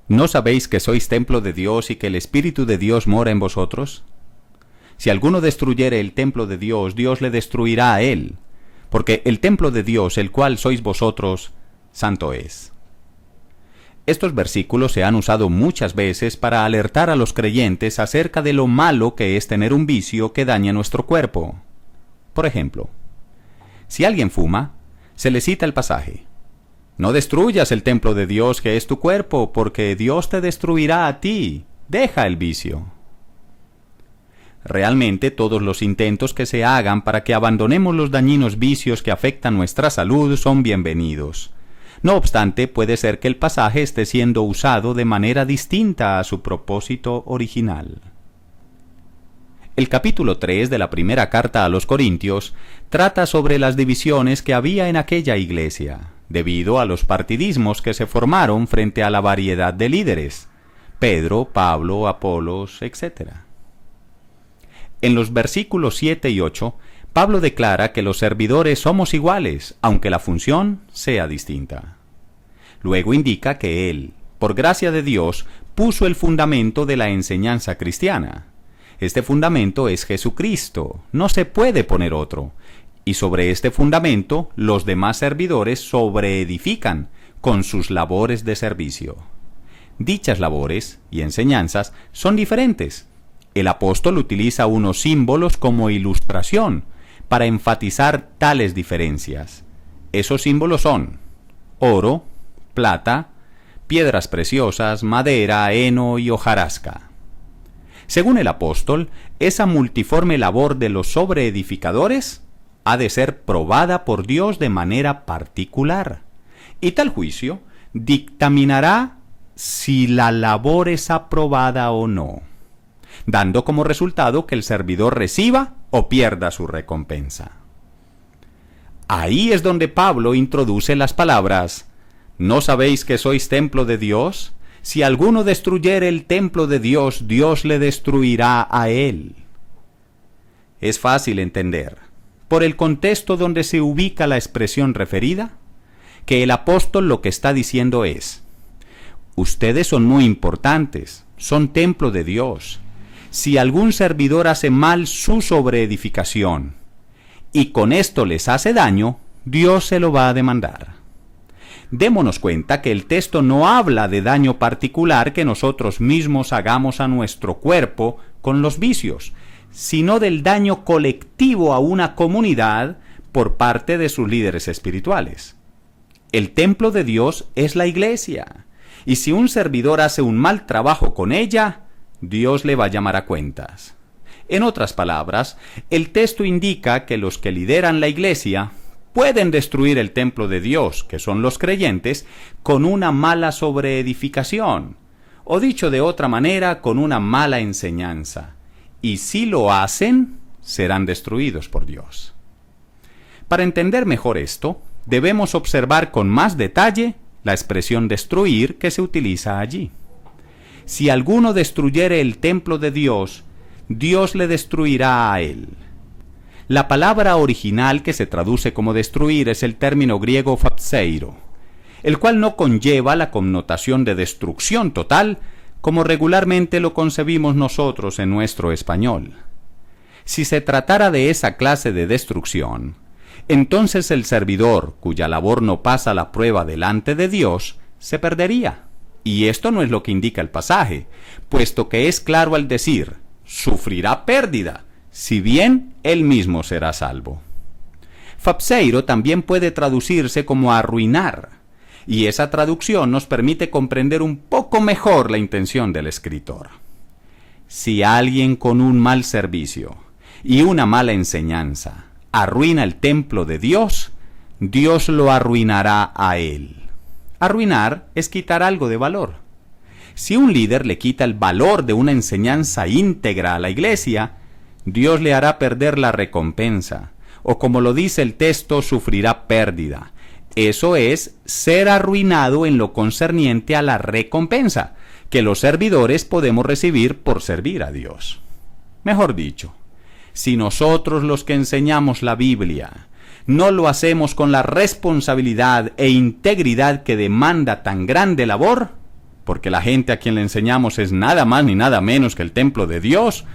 ¿No sabéis que sois templo de Dios y que el Espíritu de Dios mora en vosotros? Si alguno destruyere el templo de Dios, Dios le destruirá a él, porque el templo de Dios, el cual sois vosotros, santo es. Estos versículos se han usado muchas veces para alertar a los creyentes acerca de lo malo que es tener un vicio que daña nuestro cuerpo. Por ejemplo, si alguien fuma, se le cita el pasaje: no destruyas el templo de Dios que es tu cuerpo, porque Dios te destruirá a ti. Deja el vicio. Realmente todos los intentos que se hagan para que abandonemos los dañinos vicios que afectan nuestra salud son bienvenidos. No obstante, puede ser que el pasaje esté siendo usado de manera distinta a su propósito original. El capítulo 3 de la primera carta a los Corintios trata sobre las divisiones que había en aquella iglesia, debido a los partidismos que se formaron frente a la variedad de líderes: Pedro, Pablo, Apolos, etc. En los versículos 7 y 8, Pablo declara que los servidores somos iguales, aunque la función sea distinta. Luego indica que él, por gracia de Dios, puso el fundamento de la enseñanza cristiana. Este fundamento es Jesucristo, no se puede poner otro, y sobre este fundamento los demás servidores sobreedifican con sus labores de servicio. Dichas labores y enseñanzas son diferentes. El apóstol utiliza unos símbolos como ilustración para enfatizar tales diferencias. Esos símbolos son oro, plata, piedras preciosas, madera, heno y hojarasca. Según el apóstol, esa multiforme labor de los sobreedificadores ha de ser probada por Dios de manera particular, y tal juicio dictaminará si la labor es aprobada o no, dando como resultado que el servidor reciba o pierda su recompensa. Ahí es donde Pablo introduce las palabras: ¿no sabéis que sois templo de Dios? Si alguno destruyere el templo de Dios, Dios le destruirá a él. Es fácil entender, por el contexto donde se ubica la expresión referida, que el apóstol lo que está diciendo es: ustedes son muy importantes, son templo de Dios. Si algún servidor hace mal su sobreedificación y con esto les hace daño, Dios se lo va a demandar. Démonos cuenta que el texto no habla de daño particular que nosotros mismos hagamos a nuestro cuerpo con los vicios, sino del daño colectivo a una comunidad por parte de sus líderes espirituales. El templo de Dios es la iglesia, y si un servidor hace un mal trabajo con ella, Dios le va a llamar a cuentas. En otras palabras, el texto indica que los que lideran la iglesia pueden destruir el templo de Dios, que son los creyentes, con una mala sobreedificación, o dicho de otra manera, con una mala enseñanza. Y si lo hacen, serán destruidos por Dios. Para entender mejor esto, debemos observar con más detalle la expresión destruir que se utiliza allí. Si alguno destruyere el templo de Dios, Dios le destruirá a él. La palabra original que se traduce como destruir es el término griego phapseiro, el cual no conlleva la connotación de destrucción total, como regularmente lo concebimos nosotros en nuestro español. Si se tratara de esa clase de destrucción, entonces el servidor, cuya labor no pasa la prueba delante de Dios, se perdería. Y esto no es lo que indica el pasaje, puesto que es claro al decir: sufrirá pérdida, si bien él mismo será salvo. Phapseiro también puede traducirse como arruinar, y esa traducción nos permite comprender un poco mejor la intención del escritor. Si alguien con un mal servicio y una mala enseñanza arruina el templo de Dios, Dios lo arruinará a él. Arruinar es quitar algo de valor. Si un líder le quita el valor de una enseñanza íntegra a la iglesia, Dios le hará perder la recompensa, o como lo dice el texto, sufrirá pérdida. Eso es ser arruinado en lo concerniente a la recompensa que los servidores podemos recibir por servir a Dios. Mejor dicho, si nosotros los que enseñamos la Biblia no lo hacemos con la responsabilidad e integridad que demanda tan grande labor, porque la gente a quien le enseñamos es nada más ni nada menos que el templo de Dios,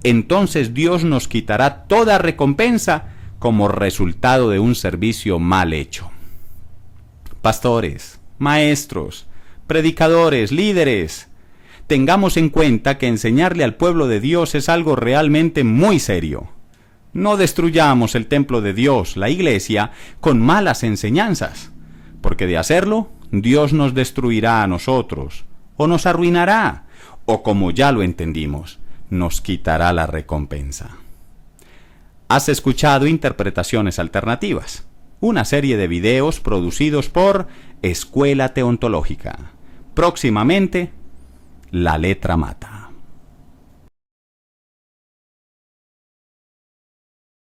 entonces Dios nos quitará toda recompensa como resultado de un servicio mal hecho. Pastores, maestros, predicadores, líderes, tengamos en cuenta que enseñarle al pueblo de Dios es algo realmente muy serio. No destruyamos el templo de Dios, la iglesia, con malas enseñanzas, porque de hacerlo, Dios nos destruirá a nosotros, o nos arruinará, o como ya lo entendimos, nos quitará la recompensa. Has escuchado Interpretaciones Alternativas, una serie de videos producidos por Escuela Teontológica. Próximamente, La Letra Mata.